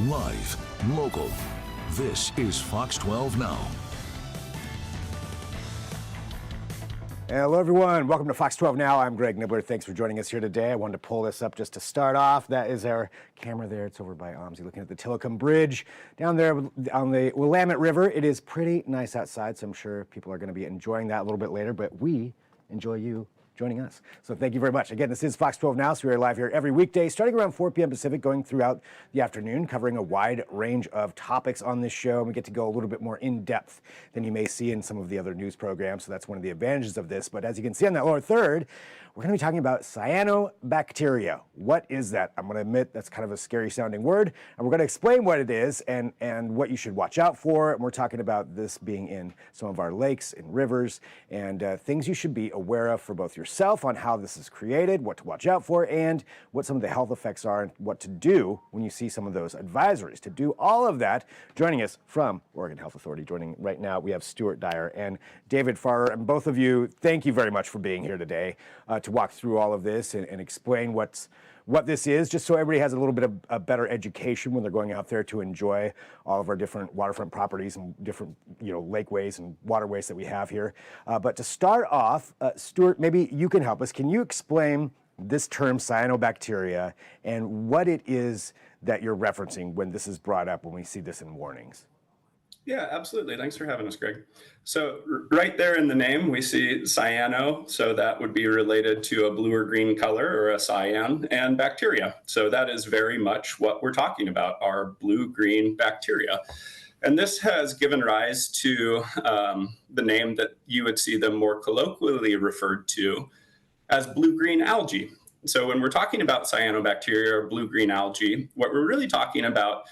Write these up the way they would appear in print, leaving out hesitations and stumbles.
Live, local. This is Fox 12 Now. Hello, everyone. Welcome to Fox 12 Now. I'm Greg Nibbler. Thanks for joining us here today. I wanted to pull this up just to start off. That is our camera there. It's over by Omsey, looking at the Tillicum Bridge down there on the Willamette River. It is pretty nice outside, so I'm sure people are going to be enjoying that a little bit later, but we enjoy you joining us. So thank you very much. Again, this is Fox 12 Now, so we are live here every weekday, starting around 4 p.m. Pacific, going throughout the afternoon, covering a wide range of topics on this show. And we get to go a little bit more in depth than you may see in some of the other news programs. So that's one of the advantages of this. But as you can see on that lower third, we're going to be talking about cyanobacteria. What is that? I'm going to admit that's kind of a scary sounding word. And we're going to explain what it is and what you should watch out for. And we're talking about this being in some of our lakes and rivers and things you should be aware of for both yourself on how this is created, what to watch out for, and what some of the health effects are and what to do when you see some of those advisories. To do all of that, joining us from Oregon Health Authority, joining right now, we have Stuart Dyer and David Farrer. And both of you, thank you very much for being here today to walk through all of this and explain what this is, just so everybody has a little bit of a better education when they're going out there to enjoy all of our different waterfront properties and different, lakeways and waterways that we have here. But to start off, Stuart, maybe you can help us. Can you explain this term cyanobacteria and what it is that you're referencing when this is brought up, when we see this in warnings? Yeah, absolutely. Thanks for having us, Greg. So right there in the name, we see cyano. So that would be related to a blue or green color, or a cyan, and bacteria. So that is very much what we're talking about, our blue-green bacteria. And this has given rise to the name that you would see them more colloquially referred to as blue-green algae. So when we're talking about cyanobacteria or blue-green algae, what we're really talking about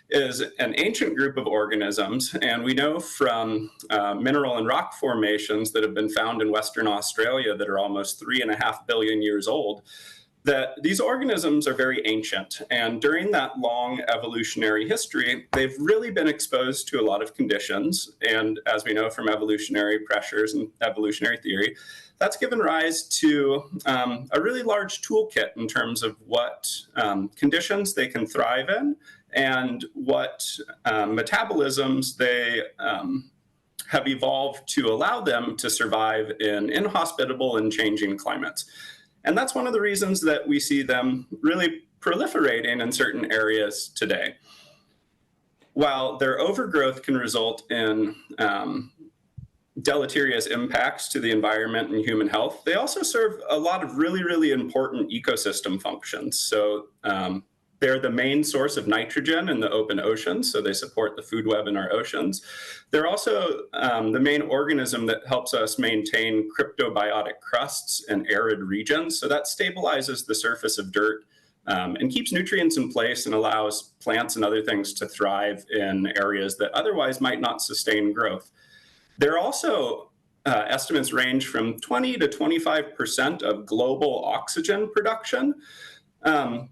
is an ancient group of organisms. And we know from mineral and rock formations that have been found in Western Australia that are almost 3.5 billion years old, that these organisms are very ancient. And during that long evolutionary history, they've really been exposed to a lot of conditions. And as we know from evolutionary pressures and evolutionary theory, that's given rise to a really large toolkit in terms of what conditions they can thrive in and what metabolisms they have evolved to allow them to survive in inhospitable and changing climates. And that's one of the reasons that we see them really proliferating in certain areas today. While their overgrowth can result in deleterious impacts to the environment and human health, they also serve a lot of really, really important ecosystem functions. So they're the main source of nitrogen in the open oceans, so they support the food web in our oceans. They're also the main organism that helps us maintain cryptobiotic crusts in arid regions, so that stabilizes the surface of dirt and keeps nutrients in place and allows plants and other things to thrive in areas that otherwise might not sustain growth. They're also estimates range from 20 to 25% of global oxygen production.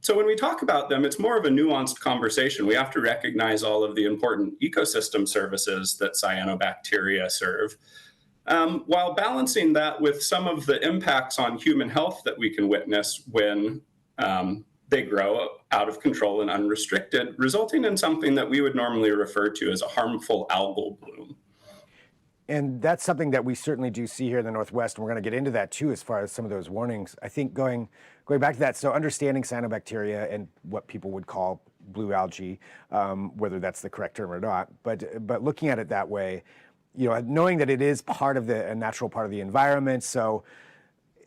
So when we talk about them, it's more of a nuanced conversation. We have to recognize all of the important ecosystem services that cyanobacteria serve, while balancing that with some of the impacts on human health that we can witness when they grow out of control and unrestricted, resulting in something that we would normally refer to as a harmful algal bloom. And that's something that we certainly do see here in the Northwest, and we're going to get into that too as far as some of those warnings. I think going back to that, so understanding cyanobacteria and what people would call blue algae, whether that's the correct term or not, but looking at it that way, knowing that it is part of a natural part of the environment. So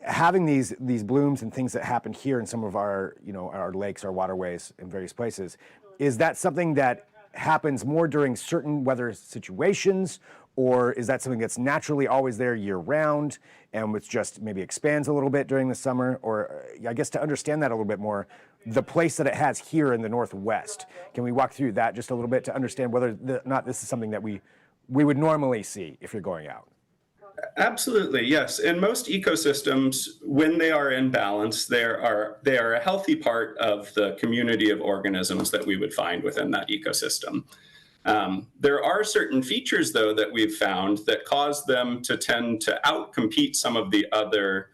having these blooms and things that happen here in some of our our lakes, our waterways in various places, is that something that happens more during certain weather situations? Or is that something that's naturally always there year round and which just maybe expands a little bit during the summer? Or I guess to understand that a little bit more, the place that it has here in the Northwest, can we walk through that just a little bit to understand whether or not this is something that we would normally see if you're going out? Absolutely, yes. In most ecosystems, when they are in balance, they are a healthy part of the community of organisms that we would find within that ecosystem. There are certain features, though, that we've found that cause them to tend to outcompete some of the other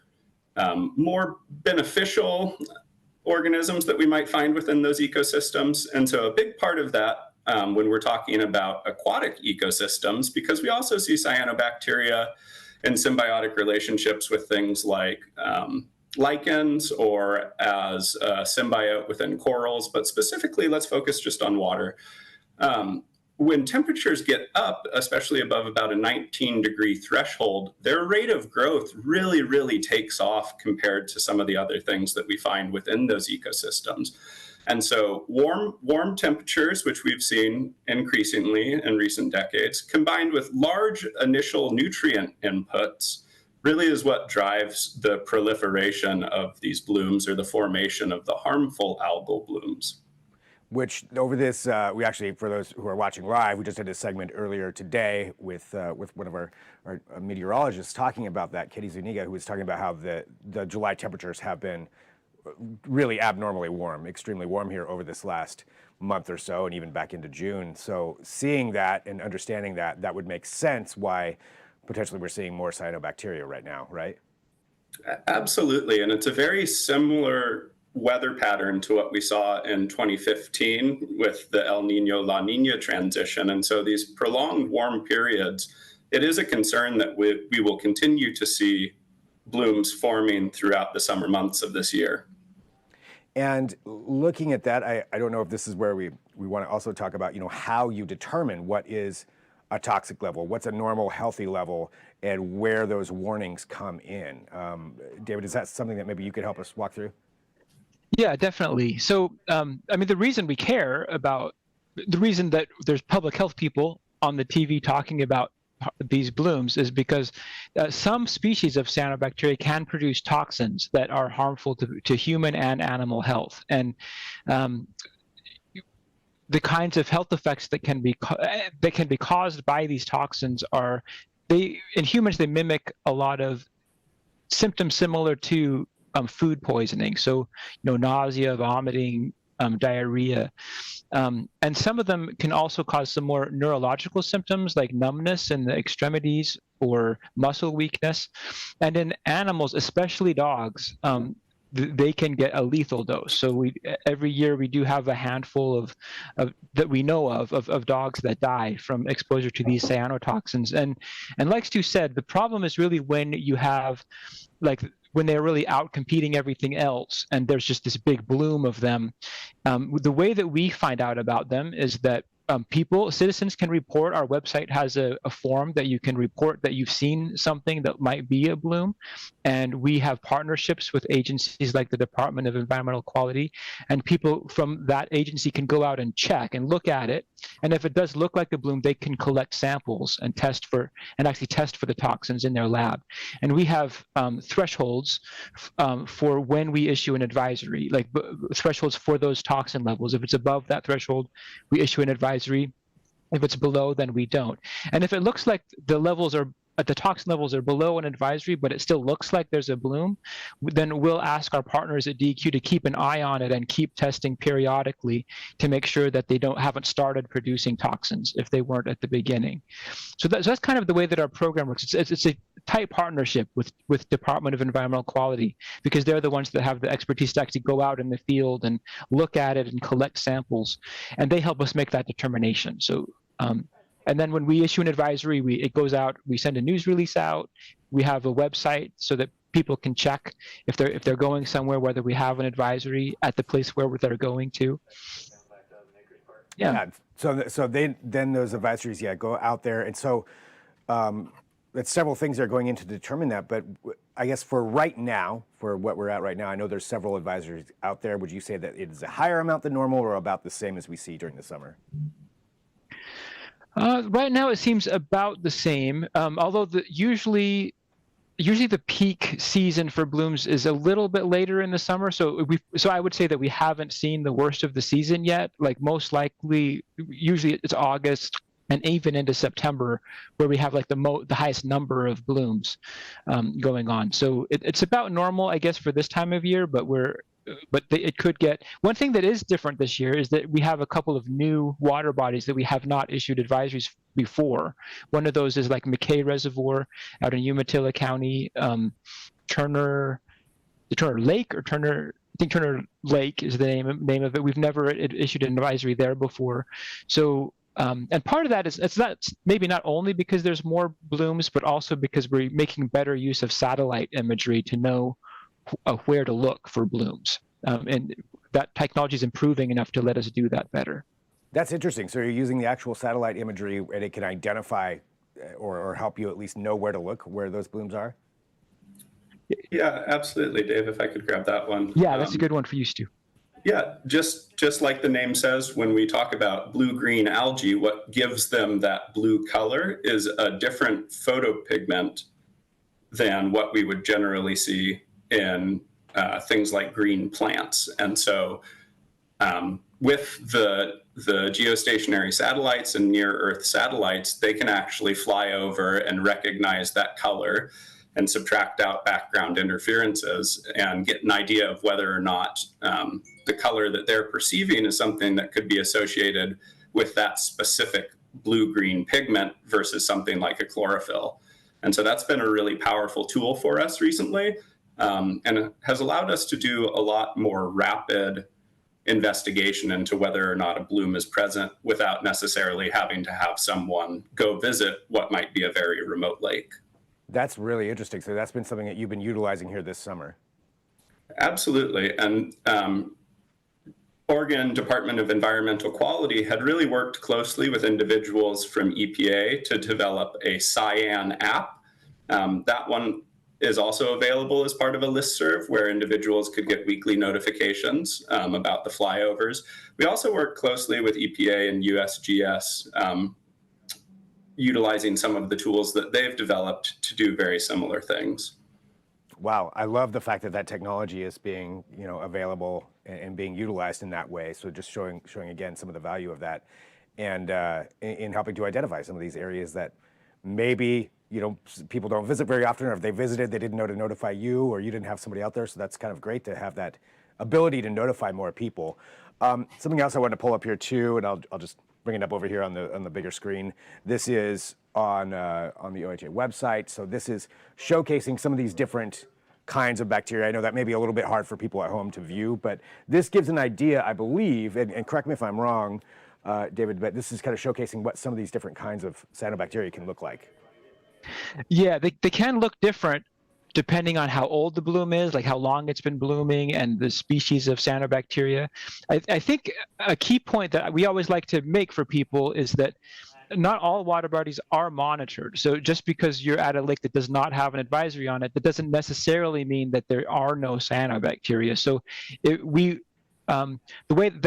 more beneficial organisms that we might find within those ecosystems. And so a big part of that when we're talking about aquatic ecosystems, because we also see cyanobacteria in symbiotic relationships with things like lichens or as a symbiote within corals, but specifically let's focus just on water. When temperatures get up, especially above about a 19-degree threshold, their rate of growth really, really takes off compared to some of the other things that we find within those ecosystems. And so warm temperatures, which we've seen increasingly in recent decades, combined with large initial nutrient inputs, really is what drives the proliferation of these blooms or the formation of the harmful algal blooms. Which over this, we actually, for those who are watching live, we just did a segment earlier today with one of our meteorologists talking about that, Katie Zuniga, who was talking about how the July temperatures have been really abnormally warm, extremely warm here over this last month or so, and even back into June. So seeing that and understanding that, that would make sense why potentially we're seeing more cyanobacteria right now, right? Absolutely, and it's a very similar weather pattern to what we saw in 2015 with the El Nino La Nina transition. And so these prolonged warm periods, it is a concern that we will continue to see blooms forming throughout the summer months of this year. And looking at that, I don't know if this is where we want to also talk about, how you determine what is a toxic level, what's a normal healthy level, and where those warnings come in. David, is that something that maybe you could help us walk through? Yeah, definitely. So, the reason we care about, the reason that there's public health people on the TV talking about these blooms is because some species of cyanobacteria can produce toxins that are harmful to human and animal health. And the kinds of health effects that can be caused by these toxins are, in humans, they mimic a lot of symptoms similar to food poisoning. So, nausea, vomiting, diarrhea. And some of them can also cause some more neurological symptoms like numbness in the extremities or muscle weakness. And in animals, especially dogs, they can get a lethal dose. So every year we do have a handful of that we know of dogs that die from exposure to these cyanotoxins. And like Stu said, the problem is really when you have when they're really out competing everything else and there's just this big bloom of them. The way that we find out about them is that citizens can report. Our website has a form that you can report that you've seen something that might be a bloom. And we have partnerships with agencies like the Department of Environmental Quality, and people from that agency can go out and check and look at it. And if it does look like a bloom, they can collect samples and test for the toxins in their lab. And we have thresholds for when we issue an advisory, like thresholds for those toxin levels. If it's above that threshold, we issue an advisory. If it's below, then we don't. And if it looks like the toxin levels are below an advisory, but it still looks like there's a bloom, then we'll ask our partners at DEQ to keep an eye on it and keep testing periodically to make sure that they haven't started producing toxins if they weren't at the beginning. So that's kind of the way that our program works. It's a tight partnership with Department of Environmental Quality, because they're the ones that have the expertise to actually go out in the field and look at it and collect samples, and they help us make that determination. So and then when we issue an advisory, it goes out, we send a news release out, we have a website so that people can check if they're going somewhere, whether we have an advisory at the place where they're going to. Yeah. So then those advisories, go out there. And so it's several things that are going in to determine that. But I guess for right now, for what we're at right now, I know there's several advisories out there. Would you say that it is a higher amount than normal or about the same as we see during the summer? Right now, it seems about the same. Although usually the peak season for blooms is a little bit later in the summer. So I would say that we haven't seen the worst of the season yet. Like most likely, usually it's August and even into September where we have like the highest number of blooms going on. So it's about normal, I guess, for this time of year. But it could get. One thing that is different this year is that we have a couple of new water bodies that we have not issued advisories before. One of those is like McKay Reservoir out in Umatilla County, the Turner Lake or Turner think Turner Lake is the name of it. We've never issued an advisory there before. So, and part of that is it's not maybe not only because there's more blooms, but also because we're making better use of satellite imagery to know where to look for blooms. And that technology is improving enough to let us do that better. That's interesting. So you're using the actual satellite imagery and it can identify or help you at least know where to look, where those blooms are? Yeah, absolutely, Dave, if I could grab that one. Yeah, that's a good one for you, Stu. Yeah, just like the name says, when we talk about blue-green algae, what gives them that blue color is a different photopigment than what we would generally see in things like green plants. And so with the geostationary satellites and near-Earth satellites, they can actually fly over and recognize that color and subtract out background interferences and get an idea of whether or not the color that they're perceiving is something that could be associated with that specific blue-green pigment versus something like a chlorophyll. And so that's been a really powerful tool for us recently, and it has allowed us to do a lot more rapid investigation into whether or not a bloom is present without necessarily having to have someone go visit what might be a very remote lake. That's really interesting. So that's been something that you've been utilizing here this summer. Absolutely. And Oregon Department of Environmental Quality had really worked closely with individuals from EPA to develop a cyan app. That one is also available as part of a listserv where individuals could get weekly notifications about the flyovers. We also work closely with EPA and USGS, utilizing some of the tools that they've developed to do very similar things. Wow, I love the fact that that technology is being, available and being utilized in that way. So just showing again some of the value of that, and in helping to identify some of these areas that maybe people don't visit very often, or if they visited, they didn't know to notify you, or you didn't have somebody out there. So that's kind of great to have that ability to notify more people. Something else I wanted to pull up here too, and I'll just bring it up over here on the bigger screen. This is on the OHA website. So this is showcasing some of these different kinds of bacteria. I know that may be a little bit hard for people at home to view, but this gives an idea, I believe, and correct me if I'm wrong, David, but this is kind of showcasing what some of these different kinds of cyanobacteria can look like. Yeah, they can look different depending on how old the bloom is, like how long it's been blooming, and the species of cyanobacteria. I think a key point that we always like to make for people is that not all water bodies are monitored. So just because you're at a lake that does not have an advisory on it, that doesn't necessarily mean that there are no cyanobacteria. So the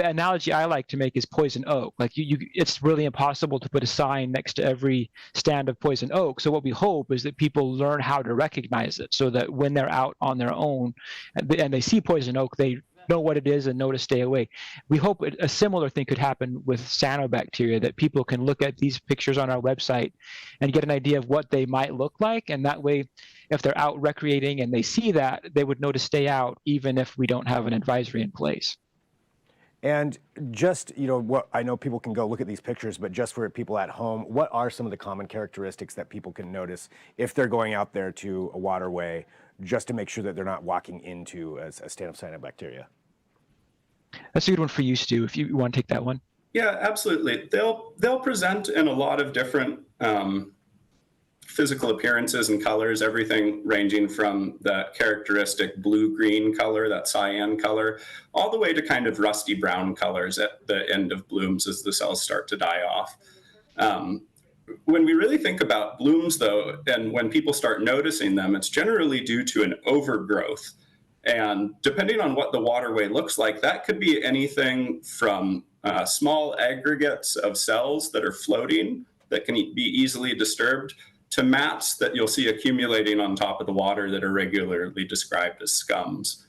analogy I like to make is poison oak. Like it's really impossible to put a sign next to every stand of poison oak. So what we hope is that people learn how to recognize it, so that when they're out on their own and they see poison oak, they know what it is and know to stay away. We hope a similar thing could happen with cyanobacteria, that people can look at these pictures on our website and get an idea of what they might look like. And that way, if they're out recreating and they see that, they would know to stay out, even if we don't have an advisory in place. And just, what I know people can go look at these pictures, but just for people at home, what are some of the common characteristics that people can notice if they're going out there to a waterway, just to make sure that they're not walking into a stand of cyanobacteria? That's a good one for you, Stu, if you want to take that one. Yeah, absolutely. They'll present in a lot of different physical appearances and colors, everything ranging from that characteristic blue-green color, that cyan color, all the way to kind of rusty brown colors at the end of blooms as the cells start to die off. When we really think about blooms, though, and when people start noticing them, it's generally due to an overgrowth. And depending on what the waterway looks like, that could be anything from small aggregates of cells that are floating that can be easily disturbed, to mats that you'll see accumulating on top of the water that are regularly described as scums.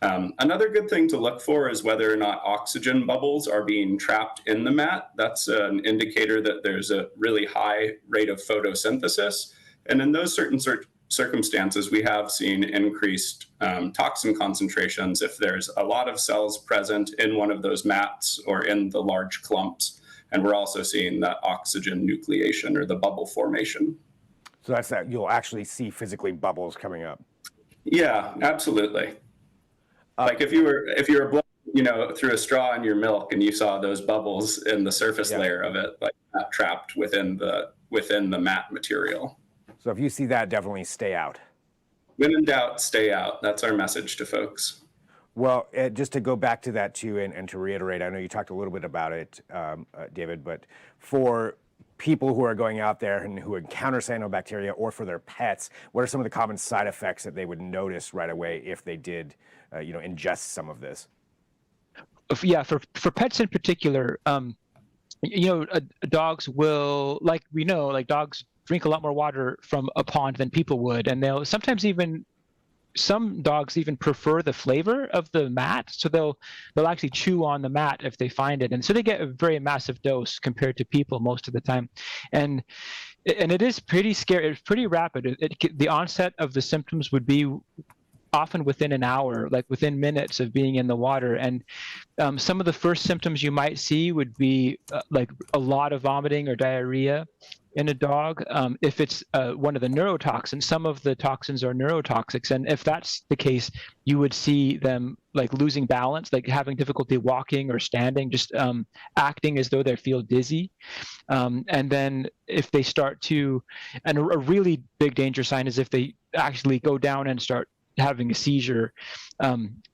Another good thing to look for is whether or not oxygen bubbles are being trapped in the mat. That's an indicator that there's a really high rate of photosynthesis. And in those certain circumstances, we have seen increased toxin concentrations if there's a lot of cells present in one of those mats or in the large clumps. And we're also seeing that oxygen nucleation, or the bubble formation. So that's that you'll actually see physically bubbles coming up. Yeah, absolutely. Like if you were blowing, through a straw in your milk and you saw those bubbles in the surface layer of it, like that trapped within the mat material. So if you see that, definitely stay out. When in doubt, stay out. That's our message to folks. Well, just to go back to that too, and to reiterate, I know you talked a little bit about it, David, but for people who are going out there and who encounter cyanobacteria, or for their pets, what are some of the common side effects that they would notice right away if they did, ingest some of this? Yeah, for pets in particular, dogs will, like we know, like dogs drink a lot more water from a pond than people would, and they'll sometimes even, some dogs even prefer the flavor of the mat, so they'll actually chew on the mat if they find it, and so they get a very massive dose compared to people most of the time, and it is pretty scary. It's pretty rapid. The onset of the symptoms would be often within an hour, like within minutes of being in the water. And some of the first symptoms you might see would be like a lot of vomiting or diarrhea in a dog. If it's one of the neurotoxins, some of the toxins are neurotoxics. And if that's the case, you would see them like losing balance, like having difficulty walking or standing, just acting as though they feel dizzy. And then if they start to, and a really big danger sign is if they actually go down and start having a seizure.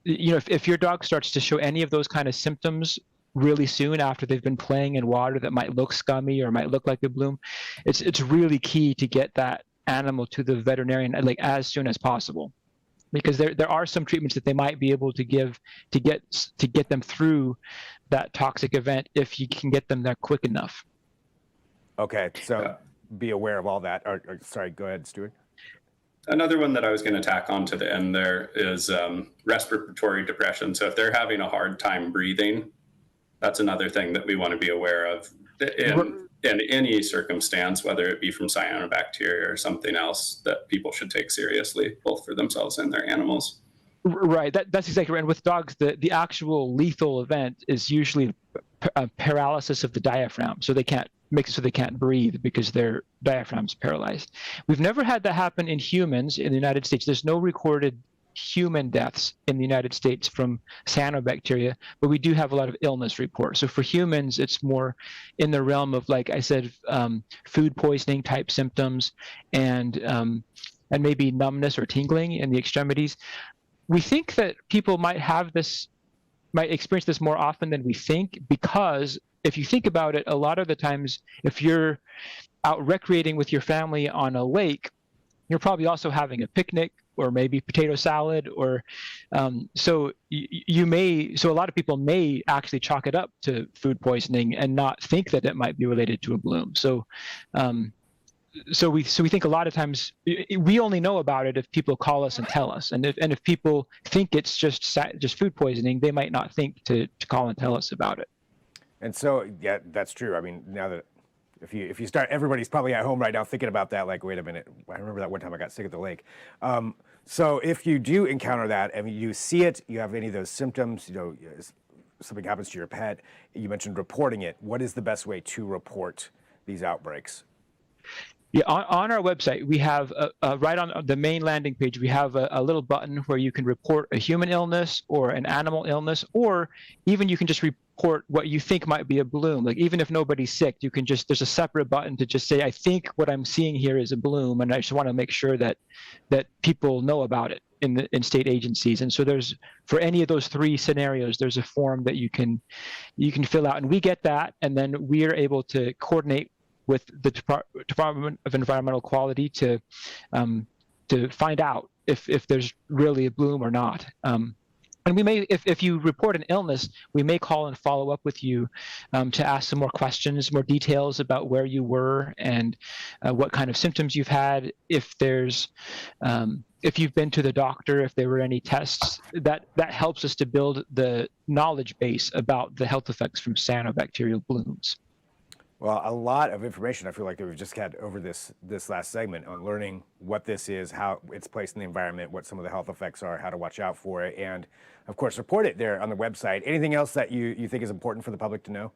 If your dog starts to show any of those kind of symptoms really soon after they've been playing in water that might look scummy or might look like a bloom, it's really key to get that animal to the veterinarian like as soon as possible, because there are some treatments that they might be able to give to get them through that toxic event if you can get them there quick enough. Okay, so be aware of all that. Sorry, go ahead, Stuart. Another one that I was going to tack on to the end there is respiratory depression. So if they're having a hard time breathing, that's another thing that we want to be aware of in any circumstance, whether it be from cyanobacteria or something else that people should take seriously, both for themselves and their animals. Right, that's exactly right. And with dogs, the actual lethal event is usually paralysis of the diaphragm. So they can't breathe because their diaphragm's paralyzed. We've never had that happen in humans in the United States. There's no recorded human deaths in the United States from cyanobacteria, but we do have a lot of illness reports. So for humans, it's more in the realm of, like I said, food poisoning type symptoms and maybe numbness or tingling in the extremities. We think that people might experience this more often than we think, because if you think about it, a lot of the times, if you're out recreating with your family on a lake, you're probably also having a picnic or maybe potato salad, or so a lot of people may actually chalk it up to food poisoning and not think that it might be related to a bloom. So we think a lot of times we only know about it if people call us and tell us, and if people think it's just food poisoning, they might not think to call and tell us about it. And so, yeah, that's true. I mean, now that if you start, everybody's probably at home right now thinking about that. Like, wait a minute, I remember that one time I got sick at the lake. So if you do encounter that, I mean, you see it, you have any of those symptoms, something happens to your pet. You mentioned reporting it. What is the best way to report these outbreaks? Yeah, on our website, we have right on the main landing page, we have a little button where you can report a human illness or an animal illness, or even you can just report what you think might be a bloom. Like even if nobody's sick, you can there's a separate button to just say, I think what I'm seeing here is a bloom, and I just want to make sure that people know about it in state agencies. And so for any of those three scenarios, there's a form that you can fill out, and we get that, and then we are able to coordinate with the Department of Environmental Quality to find out if there's really a bloom or not. And we may, if you report an illness, we may call and follow up with you to ask some more questions, more details about where you were and what kind of symptoms you've had. If you've been to the doctor, if there were any tests, that helps us to build the knowledge base about the health effects from cyanobacterial blooms. Well, a lot of information I feel like that we've just had over this last segment on learning what this is, how it's placed in the environment, what some of the health effects are, how to watch out for it, and of course report it there on the website. Anything else that you think is important for the public to know?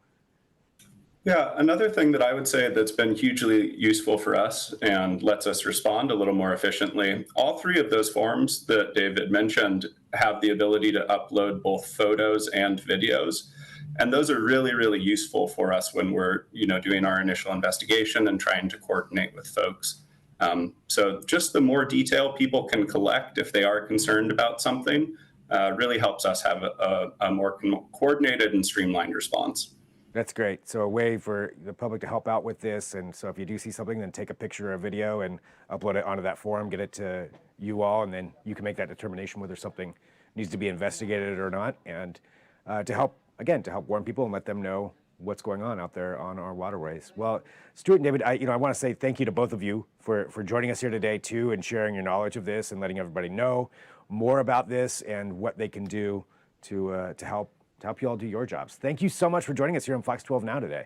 Yeah, another thing that I would say that's been hugely useful for us and lets us respond a little more efficiently, all three of those forms that David mentioned have the ability to upload both photos and videos. And those are really, really useful for us when we're, doing our initial investigation and trying to coordinate with folks. So just the more detail people can collect if they are concerned about something really helps us have a more coordinated and streamlined response. That's great. So a way for the public to help out with this. And so if you do see something, then take a picture or a video and upload it onto that forum, get it to you all, and then you can make that determination whether something needs to be investigated or not. And to help warn people and let them know what's going on out there on our waterways. Well, Stuart and David, I want to say thank you to both of you for joining us here today too, and sharing your knowledge of this and letting everybody know more about this and what they can do to help you all do your jobs. Thank you so much for joining us here on Fox 12 Now today.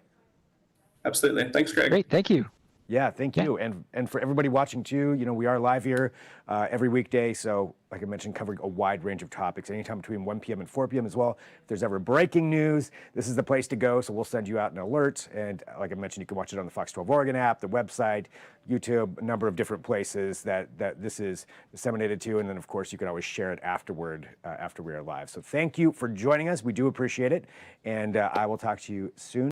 Absolutely. Thanks, Greg. Great, thank you. Yeah, thank you. And for everybody watching too, we are live here every weekday. So like I mentioned, covering a wide range of topics, anytime between 1 p.m. and 4 p.m. as well. If there's ever breaking news, this is the place to go. So we'll send you out an alert. And like I mentioned, you can watch it on the Fox 12 Oregon app, the website, YouTube, a number of different places that this is disseminated to. And then of course, you can always share it afterward, after we are live. So thank you for joining us. We do appreciate it. And I will talk to you soon.